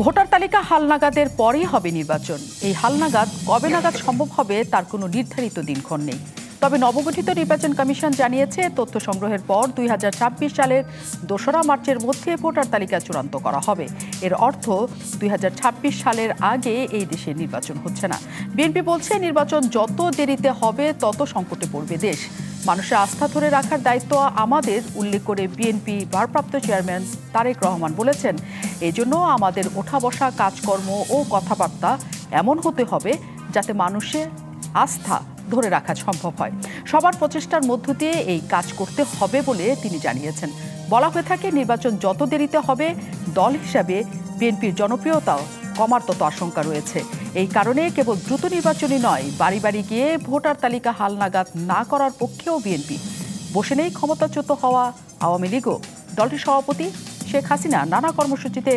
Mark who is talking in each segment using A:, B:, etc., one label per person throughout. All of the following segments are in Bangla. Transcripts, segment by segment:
A: ভোটার তালিকা হালনাগাদের পরেই হবে নির্বাচন। এই হালনাগাদ কবে নাগাদ সম্ভব হবে তার কোনো নির্ধারিত দিনক্ষণ নেই। তবে নবগঠিত নির্বাচন কমিশন জানিয়েছে, তথ্য সংগ্রহের পর 2026 সালের 2রা মার্চের মধ্যে ভোটার তালিকা চূড়ান্ত করা হবে। এর অর্থ 2026 সালের আগে এই দেশে নির্বাচন হচ্ছে না। বিএনপি বলছে, নির্বাচন যত দেরিতে হবে তত সংকটে পড়বে দেশ। মানুষের আস্থা ধরে রাখার দায়িত্ব আমাদের, উল্লেখ করে বিএনপি ভারপ্রাপ্ত চেয়ারম্যান তারেক রহমান বলেছেন, এজন্য আমাদের ওঠা বসা, কাজকর্ম ও কথাবার্তা এমন হতে হবে যাতে মানুষের আস্থা ধরে রাখা সম্ভব হয়। সবার প্রচেষ্টার মধ্য দিয়ে এই কাজ করতে হবে বলে তিনি জানিয়েছেন। বলা হয়ে থাকে, নির্বাচন যত দেরিতে হবে দল হিসাবে বিএনপির জনপ্রিয়তাও কমার তত আশঙ্কা রয়েছে। এই কারণে কেবল দ্রুত নির্বাচনই নয়, বাড়ি বাড়ি গিয়ে ভোটার তালিকা হালনাগাদ না করার পক্ষেও বিএনপি। বসে নেই ক্ষমতাচ্যুত হওয়া আওয়ামী লীগও। দলটির সভাপতি শেখ হাসিনা নানা কর্মসূচিতে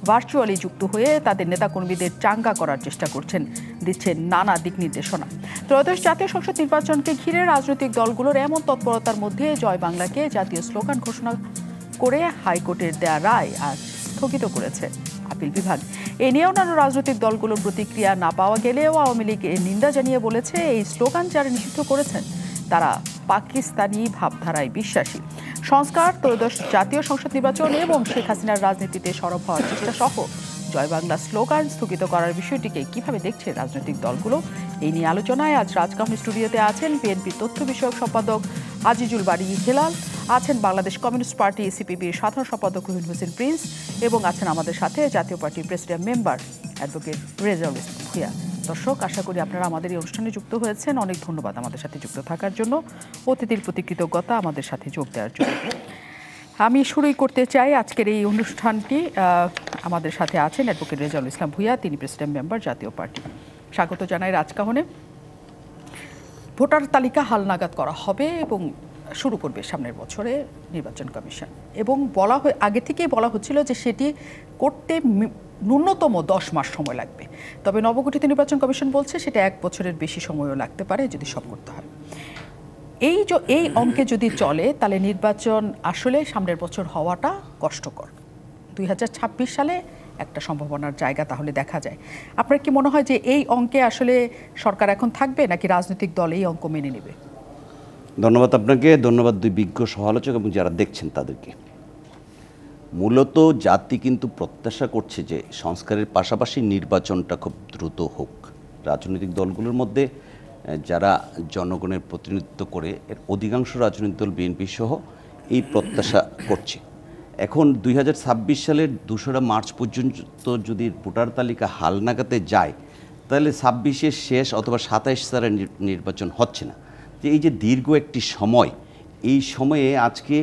A: ভার্চুয়ালি যুক্ত হয়ে তাদের নেতাকর্মীদের চাঙ্গা করার চেষ্টা করছেন, দিচ্ছেন নানা দিক নির্দেশনা। ত্রয়োদশ জাতীয় সংসদ নির্বাচনকে ঘিরে রাজনৈতিক দলগুলোর এমন তৎপরতার মধ্যে জয় বাংলাকে জাতীয় স্লোগান ঘোষণা করে হাইকোর্টের দেয়া রায় আজ স্থগিত করেছে আপিল বিভাগ। এ নিয়ে অন্যান্য রাজনৈতিক দলগুলোর প্রতিক্রিয়া না পাওয়া গেলেও আওয়ামী লীগ এর নিন্দা জানিয়ে বলেছে, এই স্লোগান যারা নিষিদ্ধ করেছেন তারা পাকিস্তানি ভাবধারায় বিশ্বাসী। সংস্কার, ত্রয়োদশ জাতীয় সংসদ নির্বাচন এবং শেখ হাসিনার রাজনীতিতে সরব হওয়ার চেষ্টা সহ জয় বাংলা স্লোগান স্থগিত করার বিষয়টিকে কিভাবে দেখছে রাজনৈতিক দলগুলো, এই নিয়ে আলোচনায় আজ রাজকাহন স্টুডিওতে আছেন বিএনপির তথ্য বিষয়ক সম্পাদক আজিজুল বারী হেলাল, আছেন বাংলাদেশ কমিউনিস্ট পার্টি সিপিবির সাধারণ সম্পাদক রুহুল হোসেন প্রিন্স, এবং আছেন আমাদের সাথে জাতীয় পার্টির প্রেসিডিয়াম মেম্বার অ্যাডভোকেট রেজাউল ইসলাম ভূঁইয়া। দর্শক, আশা করি আপনারা আমাদের এই অনুষ্ঠানে যুক্ত হয়েছেন। অনেক ধন্যবাদ আমাদের সাথে যুক্ত থাকার জন্য, অতিথির প্রতি কৃতজ্ঞতা আমাদের সাথে যোগ দেওয়ার জন্য। আমি শুরুই করতে চাই আজকের এই অনুষ্ঠানটি। আমাদের সাথে আছেন অ্যাডভোকেট রেজাউল ইসলাম ভূঁইয়া, তিনি প্রেসিডেন্ট মেম্বার জাতীয় পার্টি। স্বাগত জানাই রাজকাহনে। ভোটার তালিকা হালনাগাদ করা হবে এবং শুরু করবে সামনের বছরে নির্বাচন কমিশন, এবং আগে থেকেই বলা হচ্ছিল যে সেটি করতে ন্যূনতম 10 মাস সময় লাগবে। তবে নবগঠিত নির্বাচন কমিশন বলছে সেটা 1 বছরের বেশি সময়ও লাগতে পারে যদি সব করতে হয়। এই অঙ্কে যদি চলে তাহলে নির্বাচন আসলে সামনের বছর হওয়াটা কষ্টকর। 2026 সালে একটা সম্ভাবনার জায়গা তাহলে দেখা যায়। আপনার কি মনে হয় যে এই অঙ্কে আসলে সরকার এখন থাকবে, নাকি রাজনৈতিক দল এই অঙ্ক মেনে নেবে?
B: ধন্যবাদ আপনাকে, ধন্যবাদ দুই বিজ্ঞ সমালোচক এবং যারা দেখছেন তাদেরকে। মূলত জাতি কিন্তু প্রত্যাশা করছে যে সংস্কারের পাশাপাশি নির্বাচনটা খুব দ্রুত হোক। রাজনৈতিক দলগুলোর মধ্যে যারা জনগণের প্রতিনিধিত্ব করে এর অধিকাংশ রাজনৈতিক দল বিএনপি সহ এই প্রত্যাশা করছে। এখন 2026 সালের 2রা মার্চ পর্যন্ত যদি ভোটার তালিকা হালনাগাদে যায় তাহলে 26-এর শেষ অথবা 27 সালের নির্বাচন হচ্ছে না। যে এই যে দীর্ঘ একটি সময়, এই সময়ে আজকে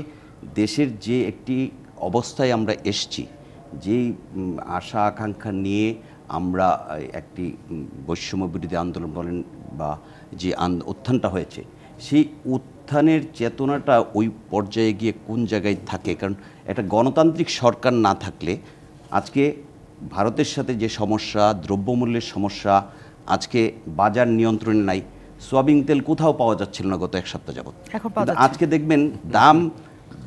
B: দেশের যে একটি অবস্থায় আমরা এসছি, যেই আশা আকাঙ্ক্ষা নিয়ে আমরা একটি বৈষম্য বিরোধী আন্দোলন বলেন বা যে উত্থানটা হয়েছে, সেই উত্থানের চেতনাটা ওই পর্যায়ে গিয়ে কোন জায়গায় থাকে। কারণ একটা গণতান্ত্রিক সরকার না থাকলে আজকে ভারতের সাথে যে সমস্যা, দ্রব্যমূল্যের সমস্যা, আজকে বাজার নিয়ন্ত্রণে নাই, সোয়াবিন তেল কোথাও পাওয়া যাচ্ছিল না গত 1 সপ্তাহ যাবত। আজকে দেখবেন দাম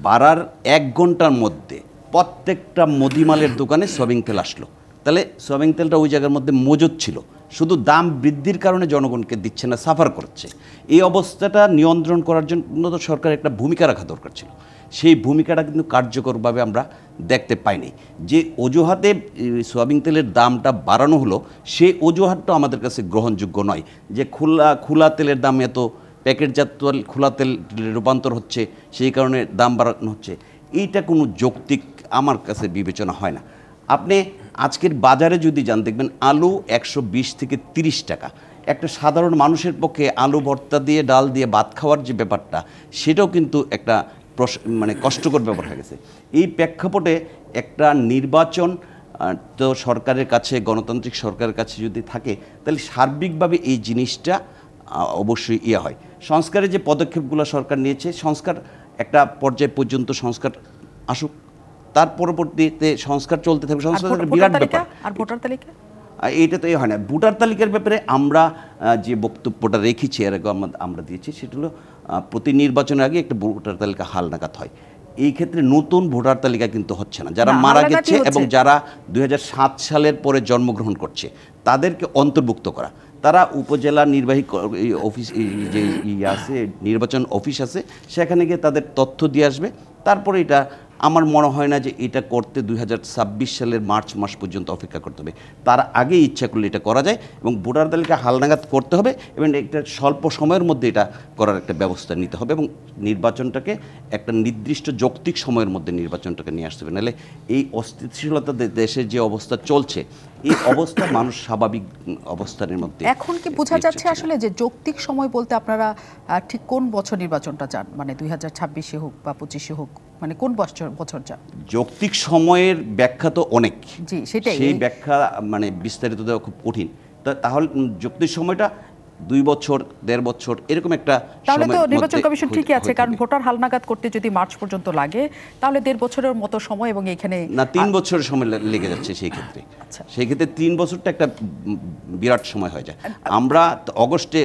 B: বাড়ার 1 ঘন্টার মধ্যে প্রত্যেকটা মুদিমালের দোকানে সোয়াবিন তেল আসলো। তাহলে সোয়াবিন তেলটা ওই জায়গার মধ্যে মজুদ ছিল, শুধু দাম বৃদ্ধির কারণে জনগণকে দিচ্ছে না, সাফার করছে। এই অবস্থাটা নিয়ন্ত্রণ করার জন্য তো সরকার একটা ভূমিকা রাখা দরকার ছিল। সেই ভূমিকাটা কিন্তু কার্যকরভাবে আমরা দেখতে পাইনি। যে অজুহাতে সোয়াবিন তেলের দামটা বাড়ানো হলো, সেই অজুহাতটা আমাদের কাছে গ্রহণযোগ্য নয়। যে খোলা তেলের দাম এত, প্যাকেটজাত খোলা তেল রূপান্তর হচ্ছে, সেই কারণে দাম বাড়ানো হচ্ছে, এইটা কোনো যৌক্তিক আমার কাছে বিবেচনা হয় না। আপনি আজকের বাজারে যদি যান দেখবেন আলু 120 থেকে 30 টাকা। একটা সাধারণ মানুষের পক্ষে আলু ভর্তা দিয়ে ডাল দিয়ে ভাত খাওয়ার যে ব্যাপারটা, সেটাও কিন্তু একটা কষ্টকর ব্যাপার হয়ে গেছে। এই প্রেক্ষাপটে একটা নির্বাচন তো সরকারের কাছে, গণতান্ত্রিক সরকারের কাছে যদি থাকে তাহলে সার্বিকভাবে এই জিনিসটা অবশ্যই হয়। সংস্কারের যে পদক্ষেপগুলো সরকার নিয়েছে, সংস্কার একটা পর্যায় পর্যন্ত সংস্কার আসুক, তার পরবর্তীতে সংস্কার চলতে থাকবে। সংস্কার বিরাট ব্যাপার।
A: আর ভোটার তালিকা
B: এইটা তো হয় না। ভোটার তালিকার ব্যাপারে আমরা যে বক্তব্যটা রেখেছি, এর আগে আমরা দিয়েছি, সেটা হলো প্রতি নির্বাচনের আগে একটা ভোটার তালিকা হালনাগাদ হয়। এই ক্ষেত্রে নতুন ভোটার তালিকা কিন্তু হচ্ছে না, যারা
A: না,
B: মারা
A: হালনাগাদই
B: গেছে
A: হচ্ছে।
B: এবং যারা 2007 সালের পরে জন্মগ্রহণ করছে তাদেরকে অন্তর্ভুক্ত করা। তারা উপজেলা নির্বাহী অফিস যে আছে নির্বাচন অফিস আছে সেখানে গিয়ে তাদের তথ্য দিয়ে আসবে। তারপরে এটা আমার মনে হয় না যে এটা করতে 2026 সালের মার্চ মাস পর্যন্ত অপেক্ষা করতে হবে। তার আগে ইচ্ছা করলে এটা করা যায় এবং ভোটার তালিকা হালনাগাদ করতে হবে এবং একটা স্বল্প সময়ের মধ্যে এটা করার একটা ব্যবস্থা নিতে হবে এবং নির্বাচনটাকে একটা নির্দিষ্ট যৌক্তিক সময়ের মধ্যে নির্বাচনটাকে নিয়ে আসতে হবে। নাহলে এই অস্থিতিশীলতা দেশের যে অবস্থা চলছে এই অবস্থা মানুষ স্বাভাবিক অবস্থানের মধ্যে
A: এখন কি বোঝা যাচ্ছে আসলে যে যৌক্তিক সময় বলতে আপনারা ঠিক কোন বছর নির্বাচনটা চান, মানে 2026-এ হোক বা 25-এ হোক, মানে কোন বছর চান?
B: যৌক্তিক সময়ের ব্যাখ্যা তো অনেক,
A: জি সেটাই,
B: সেই ব্যাখ্যা মানে বিস্তারিত দেওয়া খুব কঠিন। তাহলে যৌক্তিক সময়টা 2 বছর 1.5 বছর এরকম একটা,
A: তাহলে তো নির্বাচন কমিশন ঠিকই আছে, কারণ ভোটার হালনাগাদ করতে যদি মার্চ পর্যন্ত লাগে তাহলে 1.5 বছরের মতো সময়, এবং এখানে
B: না 3 বছরের সময় লেগে যাচ্ছে সেই ক্ষেত্রে।
A: আচ্ছা।
B: সেই ক্ষেত্রে 3 বছরটা একটা বিরাট সময় হয়ে যায়। আমরা অগস্টে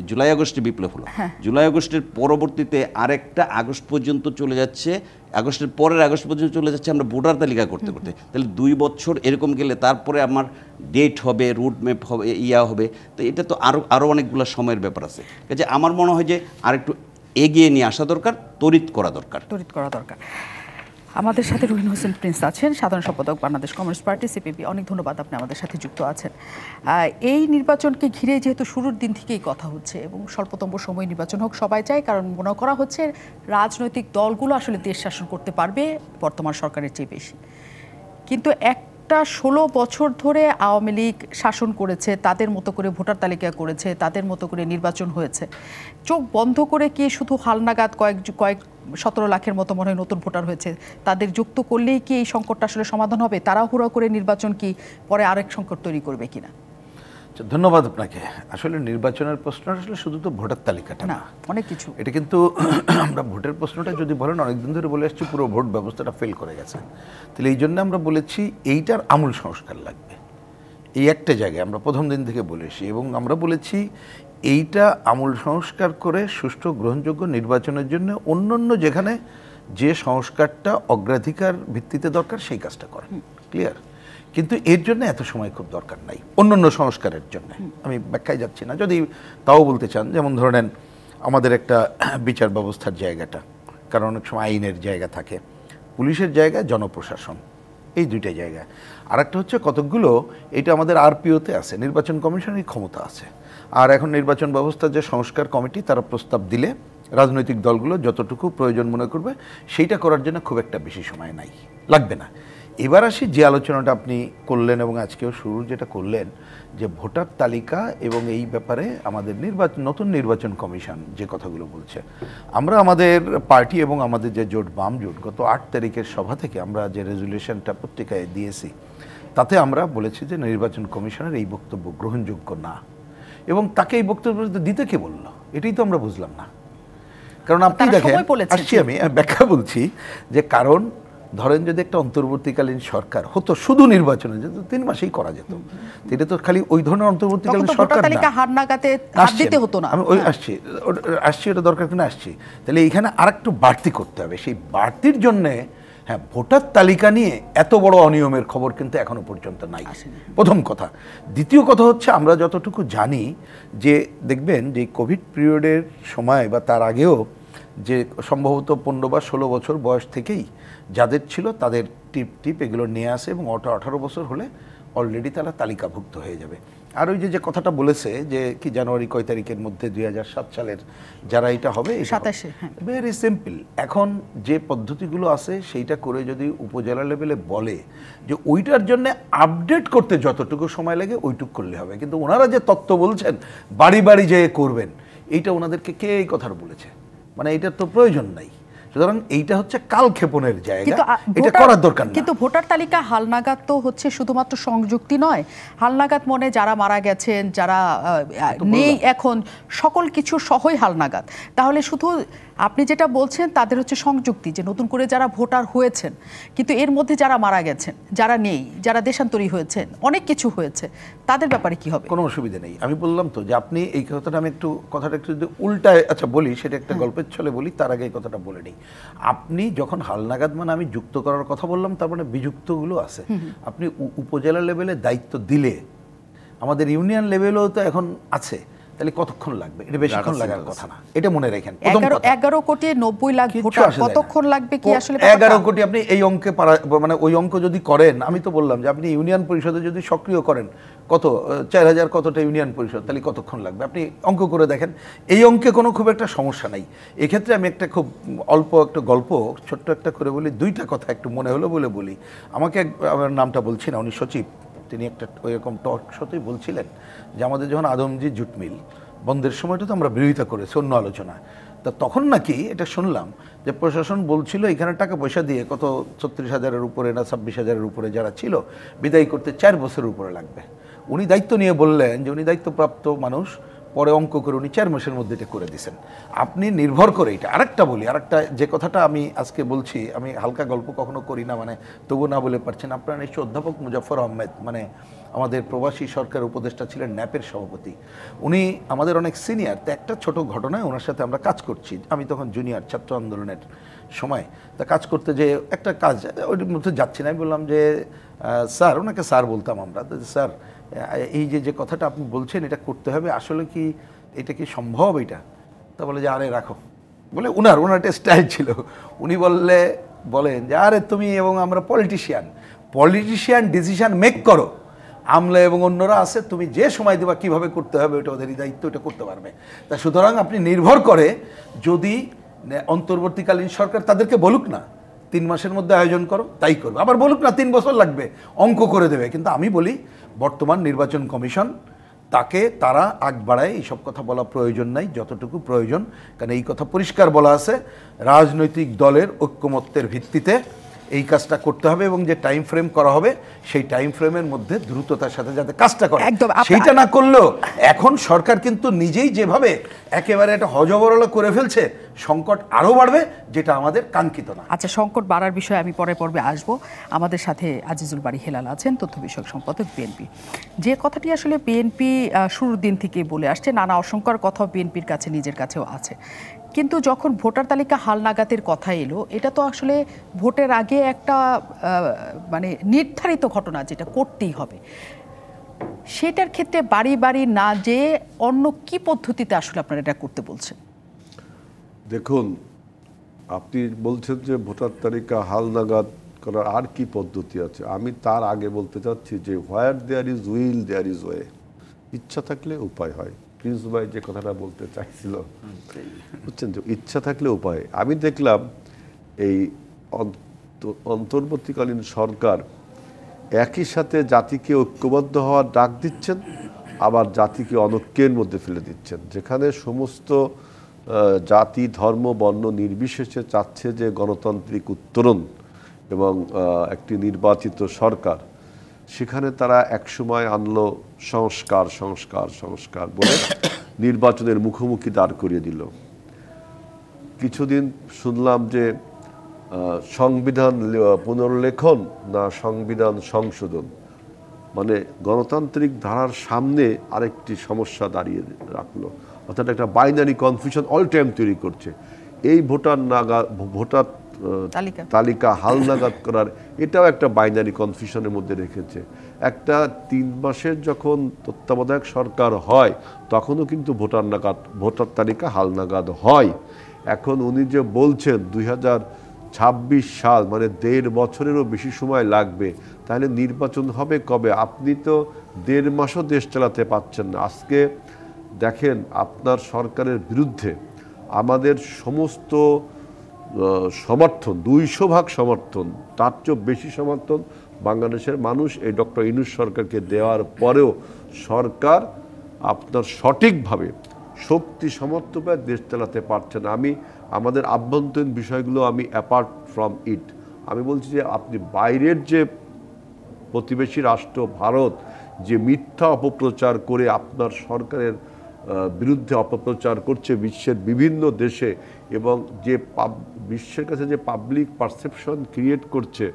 B: জুলাই আগস্টে বিপ্লব হলো, জুলাই আগস্টের পরবর্তীতে আরেকটা আগস্ট পর্যন্ত চলে যাচ্ছে, আগস্টের পরের আগস্ট পর্যন্ত চলে যাচ্ছে আমরা ভোটার তালিকা করতে করতে। তাহলে 2 বছর এরকম গেলে তারপরে আমার ডেট হবে, রুট ম্যাপ হবে, হবে। তো এটা তো আরও অনেকগুলো সময়ের ব্যাপার আছে। কাজে আমার মনে হয় যে আরেকটু এগিয়ে নিয়ে আসা দরকার, তড়িৎ করা দরকার।
A: আমাদের সাথে রুহিন হোসেন প্রিন্স আছেন, সাধারণ সম্পাদক বাংলাদেশ কমিউনিস্ট পার্টি সিপিবি। অনেক ধন্যবাদ, আপনি আমাদের সাথে যুক্ত আছেন। এই নির্বাচনকে ঘিরে যেহেতু শুরুর দিন থেকেই কথা হচ্ছে এবং স্বল্পতম সময় নির্বাচন হোক সবাই চায়, কারণ মনে করা হচ্ছে রাজনৈতিক দলগুলো আসলে দেশ শাসন করতে পারবে বর্তমান সরকারের চেয়ে বেশি। কিন্তু একটা 16 বছর ধরে আওয়ামী লীগ শাসন করেছে, তাদের মতো করে ভোটার তালিকা করেছে, তাদের মতো করে নির্বাচন হয়েছে। চোখ বন্ধ করে কি শুধু হালনাগাদ কয়েক 17 লাখের মতো মনে হয় নতুন ভোটার হয়েছে, তাদের যুক্ত করলেই কি এই সংকটটা আসলে সমাধান হবে? তাড়াহুড়ো করে নির্বাচন কি পরে আরেক সংকট তৈরি করবে কিনা?
C: ধন্যবাদ আপনাকে। আসলে নির্বাচনের প্রশ্নটা আসলে শুধু তো ভোটার তালিকাটা
A: না, অনেক কিছু।
C: এটা কিন্তু আমরা ভোটের প্রশ্নটা যদি বলেন, অনেকদিন ধরে বলে আসছি পুরো ভোট ব্যবস্থাটা ফেল করে গেছে। তাহলে এই জন্য আমরা বলেছি এইটার আমূল সংস্কার লাগবে। এই একটা জায়গায় আমরা প্রথম দিন থেকে বলেছি এবং আমরা বলেছি এইটা আমূল সংস্কার করে সুষ্ঠু গ্রহণযোগ্য নির্বাচনের জন্য অন্য যেখানে যে সংস্কারটা অগ্রাধিকার ভিত্তিতে দরকার সেই কাজটা করেন। ক্লিয়ার? কিন্তু এর জন্য এত সময় খুব দরকার নাই অন্য সংস্কারের জন্য। আমি ব্যাখ্যায় যাচ্ছি না, যদি তাও বলতে চান, যেমন ধরে নেন আমাদের একটা বিচার ব্যবস্থার জায়গাটা, কারণ অনেক সময় আইনের জায়গা থাকে, পুলিশের জায়গা, জনপ্রশাসন, এই দুইটা জায়গা। আর একটা হচ্ছে কতকগুলো, এটা আমাদের আরপিওতে আছে, নির্বাচন কমিশনের ক্ষমতা আছে। আর এখন নির্বাচন ব্যবস্থার যে সংস্কার কমিটি, তারা প্রস্তাব দিলে রাজনৈতিক দলগুলো যতটুকু প্রয়োজন মনে করবে সেইটা করার জন্য খুব একটা বেশি সময় নাই, লাগবে না। এবার আসি যে আলোচনাটা আপনি করলেন এবং আজকেও শুরু যেটা করলেন, যে ভোটার তালিকা এবং এই ব্যাপারে আমাদের নতুন নির্বাচন কমিশন যে কথাগুলো বলছে, আমরা আমাদের পার্টি এবং আমাদের যে জোট বাম জোট গত 8 তারিখের সভা থেকে আমরা যে রেজুলেশনটা পত্রিকায় দিয়েছি, তাতে আমরা বলেছি যে নির্বাচন কমিশনের এই বক্তব্য গ্রহণযোগ্য না। এবং তাকে এই বক্তব্য দিতে কে বললো, এটাই তো আমরা বুঝলাম না। কারণ আপনি দেখেন, আসছি আমি ব্যাখ্যা বলছি, যে কারণ ধরেন যদি একটা অন্তর্বর্তীকালীন সরকার হতো শুধু নির্বাচনে যেত 3 মাসেই করা যেত, এটা তো খালি ওই ধরনের অন্তর্বর্তীকালীন সরকার না। আমি ওই আসছি ওটা দরকার কিনা আসছি। তাহলে এইখানে আরেকটু বাড়তি করতে হবে। সেই বাড়তির জন্যে হ্যাঁ, ভোটার তালিকা নিয়ে এত বড় অনিয়মের খবর কিন্তু এখনো পর্যন্ত নাই, প্রথম কথা। দ্বিতীয় কথা হচ্ছে, আমরা যতটুকু জানি যে দেখবেন যে কোভিড পিরিয়ডের সময় বা তার আগেও যে সম্ভবত 15 বা 16 বছর বয়স থেকেই যাদের ছিল তাদের টিপ এগুলো নিয়ে আসে এবং 18 বছর হলে অলরেডি তারা তালিকাভুক্ত হয়ে যাবে। আর ওই যে কথাটা বলেছে যে কি জানুয়ারি কয় তারিখের মধ্যে 2007 সালের যারা এটা হবে,
A: 27,
C: ভেরি সিম্পল। এখন যে পদ্ধতিগুলো আছে সেইটা করে যদি উপজেলা লেভেলে বলে যে ওইটার জন্য আপডেট করতে যতটুকু সময় লাগে ওইটুকু করলে হবে। কিন্তু ওনারা যে তত্ত্ব বলছেন বাড়ি বাড়ি যেয়ে করবেন, এইটা ওনাদেরকে কে এই কথাটা বলেছে? মানে এটার তো প্রয়োজন নাই। সুতরাং এইটা হচ্ছে কালক্ষেপণের জায়গা, এটা করার দরকার না।
A: কিন্তু ভোটার তালিকা হালনাগাদ তো হচ্ছে শুধুমাত্র সংযুক্তি নয়, হালনাগাদ মনে যারা মারা গেছেন, যারা নেই এখন, সকল কিছু সহই হালনাগাদ। তাহলে শুধু আপনি যেটা বলছেন তাদের হচ্ছে সংযুক্তি, যে নতুন করে যারা ভোটার হয়েছেন, কিন্তু এর মধ্যে যারা মারা গেছেন, যারা নেই, যারা দেশান্তরী হয়েছেন, অনেক কিছু হয়েছে, তাদের ব্যাপারে কি হবে?
C: কোনো অসুবিধা নেই। আমি বললাম তো যে আপনি এই কথাটা, আমি কথাটা একটু যদি উল্টায় আচ্ছা বলি, সেটা একটা গল্পের ছলে বলি, তার আগে এই কথাটা বলে নিই। আপনি যখন হালনাগাদ মানে আমি যুক্ত করার কথা বললাম, তার মানে বিযুক্তগুলো আছে। আপনি উপজেলা লেভেলে দায়িত্ব দিলে, আমাদের ইউনিয়ন লেভেলেও তো এখন আছে, তাহলে কতক্ষণ লাগবে? এটা বেশিক্ষণ লাগার কথা না, এটা মনে রাখেন।
A: 11 কোটি 90 লাখ ভোটার, কতক্ষণ লাগবে কি আসলে?
C: 11 কোটি আপনি এই অঙ্কে মানে ওই অঙ্ক যদি করেন, আমি তো বললাম যে আপনি ইউনিয়ন পরিষদে যদি সক্রিয় করেন, কত 4000 কতটা ইউনিয়ন পরিষদ, তাহলে কতক্ষণ লাগবে? আপনি অঙ্ক করে দেখেন। এই অঙ্কে কোনো খুব একটা সমস্যা নাই। এক্ষেত্রে আমি একটা খুব অল্প একটা গল্প ছোট্ট একটা করে বলি, দুইটা কথা একটু মনে হলো বলে বলি। আমাকে আমার নামটা বলছি না, উনি সচিব, তিনি একটা ওইরকম টক শোতেই বলছিলেন যে আমাদের যখন আদমজি জুট মিল বন্ধের সময়টা তো আমরা বিরোধিতা করেছি অন্য আলোচনা, তা তখন নাকি এটা শুনলাম যে প্রশাসন বলছিল এখানে টাকা পয়সা দিয়ে কত 36,000-এর উপরে না 26,000-এর উপরে যারা ছিল বিদায় করতে 4 বছরের উপরে লাগবে। উনি দায়িত্ব নিয়ে বললেন যে উনি দায়িত্বপ্রাপ্ত মানুষ, পরে অঙ্ক করে উনি 4 মাসের মধ্যে এটা করে দিয়েছেন। আপনি নির্ভর করে এটা আরেকটা বলি, আরেকটা যে কথাটা আমি আজকে বলছি, আমি হালকা গল্প কখনো করি না, মানে তবু না বলে পারছেন। আপনারা নিশ্চয় অধ্যাপক মুজাফফর আহমেদ, মানে আমাদের প্রবাসী সরকার উপদেষ্টা ছিলেন, ন্যাপের সভাপতি, উনি আমাদের অনেক সিনিয়র। তো একটা ছোট ঘটনায় ওনার সাথে আমরা কাজ করছি, আমি তখন জুনিয়র ছাত্র আন্দোলনের সময়। তা কাজ করতে যে একটা কাজ ওইর মধ্যে যাচ্ছি না, আমি বললাম যে স্যার, ওনাকে স্যার বলতাম আমরা, স্যার এই যে কথাটা আপনি বলছেন এটা করতে হবে, আসলে কি এটা কি সম্ভব? এটা তা বলে যে আরে রাখো, বলে ওনার একটা স্টাইল ছিল, উনি বলেন যে আরে তুমি এবং আমরা পলিটিশিয়ান ডিসিশন মেক করো, আমলা এবং অন্যরা আছে, তুমি যে সময় দেবা কিভাবে করতে হবে ওটা ওদেরই দায়িত্ব, এটা করতে পারবে। তা সুতরাং আপনি নির্ভর করে, যদি অন্তর্বর্তীকালীন সরকার তাদেরকে বলুক না 3 মাসের মধ্যে আয়োজন করো, তাই করবে, আবার বলুক না 3 বছর লাগবে, অঙ্ক করে দেবে। কিন্তু আমি বলি বর্তমান নির্বাচন কমিশন, তাকে তারা আগ বাড়ায় এইসব কথা বলা প্রয়োজন নাই, যতটুকু প্রয়োজন। কারণ এই কথা পরিষ্কার বলা আছে, রাজনৈতিক দলের ঐক্যমত্যের ভিত্তিতে এই কাজটা করতে হবে, এবং যে টাইম ফ্রেম করা হবে সেই টাইম ফ্রেমের মধ্যে দ্রুততার সাথে যাতে কাজটা করে, সেইটা না করলেও এখন সরকার কিন্তু নিজেই যেভাবে একেবারে একটা হজবরল করে ফেলছে, সংকট আরও বাড়বে, যেটা আমাদের কাঙ্ক্ষিত না।
A: আচ্ছা, সংকট বাড়ার বিষয়ে আমি পরের পর্বে আসবো। আমাদের সাথে আজিজুল বারী হেলাল আছেন, তথ্য বিষয়ক সম্পাদক বিএনপি। যে কথাটি আসলে বিএনপি শুরুর দিন থেকেই বলে আসছে, নানা অসংখ্যার কথা বিএনপির কাছে নিজের কাছেও আছে, কিন্তু যখন ভোটার তালিকা হালনাগাদের কথা এলো, এটা তো আসলে ভোটের আগে একটা মানে নির্ধারিত ঘটনা, যেটা করতেই হবে। সেটার ক্ষেত্রে বাড়ি বাড়ি না যে অন্য কি পদ্ধতিতে আসলে আপনারা এটা করতে বলছেন?
D: দেখুন, আপনি বলছেন যে ভোটার তালিকা হালনাগাদ করার আর কি পদ্ধতি আছে। আমি তার আগে বলতে চাচ্ছি যে where there is will there is way. ইচ্ছা থাকলে উপায় হয়। প্রিন্স ভাই যে কথাটা বলতে চাইছিল, বুঝছেন, যে ইচ্ছা থাকলে উপায়। আমি দেখলাম এই অন্তর্বর্তীকালীন সরকার একই সাথে জাতিকে ঐক্যবদ্ধ হওয়ার ডাক দিচ্ছেন, আবার জাতিকে অনৈক্যের মধ্যে ফেলে দিচ্ছেন। যেখানে সমস্ত জাতি, ধর্ম, বর্ণ নির্বিশেষে চাচ্ছে যে গণতান্ত্রিক উত্তরণ এবং একটি নির্বাচিত সরকার, সেখানে তারা একসময় আনলো সংস্কার সংস্কার সংস্কার বলে নির্বাচনের মুখোমুখি দাঁড় করিয়ে দিল। কিছুদিন শুনলাম যে সংবিধান পুনর্লেখন না সংবিধান সংশোধন, মানে গণতান্ত্রিক ধারার সামনে আরেকটি সমস্যা দাঁড়িয়ে রাখলো। অর্থাৎ একটা বাইনারি কনফিউশন অল টাইম তৈরি করছে। এই ভোটার তালিকা হালনাগাদ করার এটাও একটা বাইনারি কনফিউশনের মধ্যে রেখেছে। একটা 3 মাসের যখন তত্ত্বাবধায়ক সরকার হয়, তখনও কিন্তু ভোটার তালিকা হালনাগাদ হয়। এখন উনি যে বলছেন 2026 সাল, মানে 1.5 বছরেরও বেশি সময় লাগবে, তাহলে নির্বাচন হবে কবে? আপনি তো 1.5 মাসও দেশ চালাতে পারছেন না। আজকে দেখেন, আপনার সরকারের বিরুদ্ধে আমাদের সমস্ত সমর্থন, 200% সমর্থন, তার চেয়েও বেশি সমর্থন বাংলাদেশের মানুষ এই ডক্টর ইউনূস সরকারকে দেওয়ার পরেও সরকার আপনার সঠিকভাবে শক্তি সমর্থ পেয়ে দেশ চালাতে পারছে না। আমাদের আভ্যন্তরীণ বিষয়গুলো আমি অ্যাপার্ট ফ্রম ইট, আমি বলছি যে আপনি বাইরের যে প্রতিবেশী রাষ্ট্র ভারত যে মিথ্যা অপপ্রচার করে আপনার সরকারের বিরুদ্ধে অপপ্রচার করছে বিশ্বের বিভিন্ন দেশে, এবং যে বিশ্বের কাছে যে পাবলিক পারসেপশন ক্রিয়েট করছে,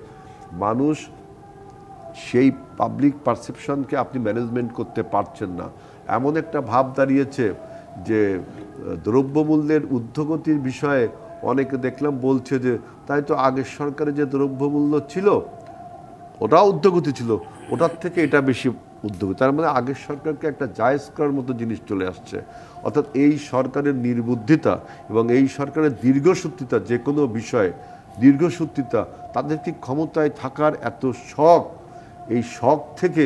D: মানুষ সেই পাবলিক পারসেপশনকে আপনি ম্যানেজমেন্ট করতে পারছেন না। এমন একটা ভাব দাঁড়িয়েছে যে দ্রব্যমূল্যের ঊর্ধ্বগতির বিষয়ে অনেকে দেখলাম বলছে যে তাই তো আগের সরকারে যে দ্রব্যমূল্য ছিল ওটা ঊর্ধ্বগতি ছিল, ওটার থেকে এটা বেশি ঊর্ধ্বগতি। তার মানে আগের সরকারকে একটা জায়েজ করার মতো জিনিস চলে আসছে। অর্থাৎ এই সরকারের নির্বুদ্ধিতা এবং এই সরকারের দীর্ঘসূত্রিতা, যে কোনো বিষয়ে দীর্ঘসূত্রিতা, তাদের কি ক্ষমতায় থাকার এত শখ, এই শখ থেকে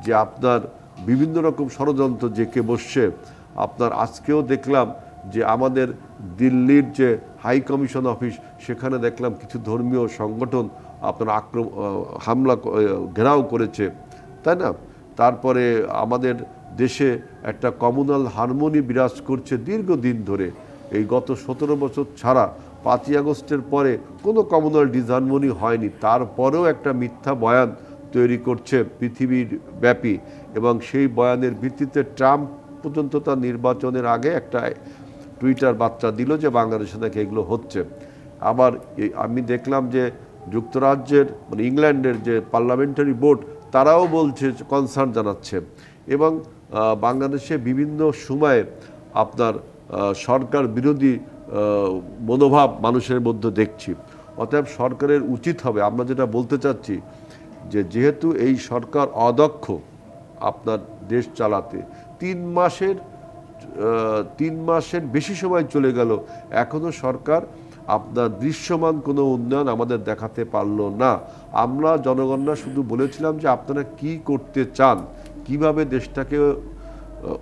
D: যে আপনার বিভিন্ন রকম ষড়যন্ত্র জেঁকে বসছে। আপনার আজকেও দেখলাম যে আমাদের দিল্লির যে হাই কমিশন অফিস, সেখানে দেখলাম কিছু ধর্মীয় সংগঠন আপনার হামলা ঘেরাও করেছে, তাই না? তারপরে আমাদের দেশে একটা কমিউনাল হারমোনি বিরাজ করছে দীর্ঘদিন ধরে। এই গত 17 বছর ছাড়া 5ই আগস্টের পরে কোনো কমিউনাল ডিসহারমোনি হয়নি, তারপরেও একটা মিথ্যা বয়ান তৈরি করছে পৃথিবীর ব্যাপী, এবং সেই বয়ানের ভিত্তিতে ট্রাম্প পর্যন্ত তার নির্বাচনের আগে একটা টুইটার বার্তা দিল যে বাংলাদেশে নাকি এগুলো হচ্ছে। আবার আমি দেখলাম যে যুক্তরাজ্যের মানে ইংল্যান্ডের যে পার্লামেন্টারি বোর্ড, তারাও বলছে, কনসার্ন জানাচ্ছে, এবং বাংলাদেশে বিভিন্ন সময়ে আপনার সরকার বিরোধী মনোভাব মানুষের মধ্যে দেখছি। অতএব সরকারের উচিত হবে, আমরা যেটা বলতে চাচ্ছি যে যেহেতু এই সরকার অদক্ষ আপনার দেশ চালাতে, 3 মাসের বেশি সময় চলে গেল, এখনো সরকার আপনার দৃশ্যমান কোনো উন্নয়ন আমাদের দেখাতে পারলো না। আমরা জনগণরা শুধু বলেছিলাম যে আপনারা কি করতে চান, কিভাবে দেশটাকে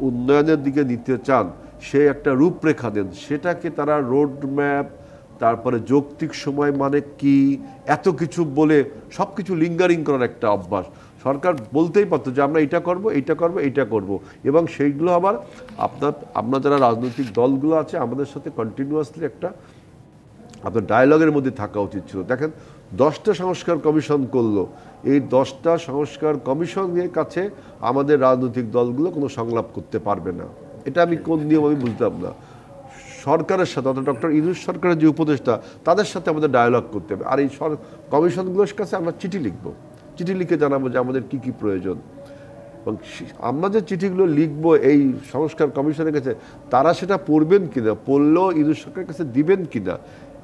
D: উন্নয়নের দিকে নিতে চান, সে একটা রূপরেখা দেন। সেটাকে তারা রোড ম্যাপ, তারপরে যৌক্তিক সময় মানে কি, এত কিছু বলে সব কিছু লিঙ্গারিং করার একটা অভ্যাস। সরকার বলতেই পারতো যে আমরা এটা করব, এইটা করব, এইটা করব, এবং সেইগুলো আবার আমরা যারা রাজনৈতিক দলগুলো আছে আমাদের সাথে কন্টিনিউয়াসলি একটা আপনার ডায়ালগের মধ্যে থাকা উচিত ছিল। দেখেন 10টা সংস্কার কমিশন করলো, এই 10টা সংস্কার কমিশনের কাছে আমাদের রাজনৈতিক দলগুলো কোনো সংলাপ করতে পারবে না। এটা আমি কোন নিয়ম আমি বুঝতাম না। সরকারের সাথে, অর্থাৎ ডক্টর ইউনূস সরকারের যে উপদেষ্টা, তাদের সাথে আমাদের ডায়ালগ করতে হবে। আর এই কমিশনগুলোর কাছে আমরা চিঠি লিখব, চিঠি লিখে জানাবো যে আমাদের কি কি প্রয়োজন, এবং আমরা যে চিঠিগুলো লিখবো এই সংস্কার কমিশনের কাছে, তারা সেটা পড়বেন কিনা, পড়লেও ইউনূস সরকারের কাছে দিবেন কিনা,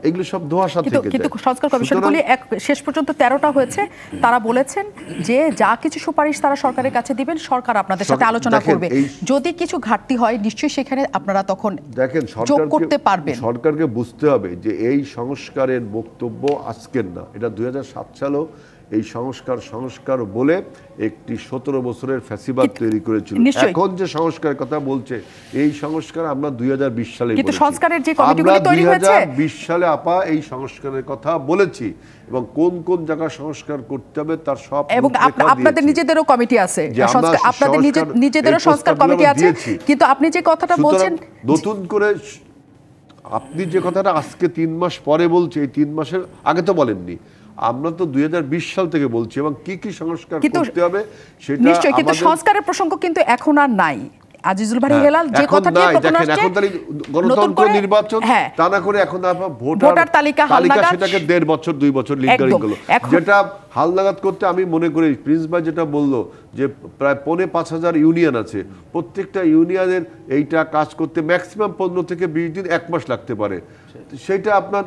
D: এগুলো সব ধোঁয়াশা থেকে যায়।
A: কিন্তু সংস্কার কমিশনগুলি শেষ পর্যন্ত 13টা হয়েছে। তারা বলেছেন যে যা কিছু সুপারিশ তারা সরকারের কাছে দিবেন, সরকার আপনাদের সাথে আলোচনা করবে, যদি কিছু ঘাটতি হয় নিশ্চয়ই সেখানে আপনারা তখন
D: দেখেন
A: যোগ করতে পারবেন।
D: সরকারকে বুঝতে হবে যে এই সংস্কারের বক্তব্য আজকের না, এটা 2007 সালেও এই সংস্কার বলে একটি 17 বছরের ফ্যাসিবাদ তৈরি করেছিল। এখন যে সংস্কারের কথা বলছে, এই সংস্কার আমরা 2020 সালে,
A: কিন্তু সংস্কারের যে কমিটিগুলো তৈরি হয়েছে
D: 2020 সালে আপা এই সংস্কারের কথা বলেছি, এবং কোন কোন জায়গা সংস্কার করতে হবে তার সব,
A: এবং আপনাদের নিজেদেরও কমিটি আছে, আপনাদের নিজেদেরও সংস্কার কমিটি আছে, কিন্তু আপনি যে কথাটা বলছেন
D: নতুন করে, আপনি যে কথাটা আজকে 3 মাস পরে বলছে, এই 3 মাসের আগে তো বলেননি। আমরা তো 2020 সাল থেকে বলছি, এবং কি কি সংস্কার করতে হবে সেটা
A: নিশ্চয়ই, কিন্তু সংস্কারের প্রসঙ্গ কিন্তু এখন আর নাই। আজিজুল ভাই হেলাল যে কথাটি
D: দেখেন, এখন গণতন্ত্র নির্বাচন তা না করে এখন
A: ভোটার তালিকা
D: সেটাকে 1.5 বছর 2 বছর লিঙ্গারিং করলো, যেটা হালনাগাদ করতে আমি মনে করি প্রিন্স ভাই যেটা বললো যে প্রায় 5,500 ইউনিয়ন আছে, প্রত্যেকটা ইউনিয়নের এইটা কাজ করতে ম্যাক্সিমাম 15 থেকে 20 দিন, 1 মাস লাগতে পারে। সেইটা আপনার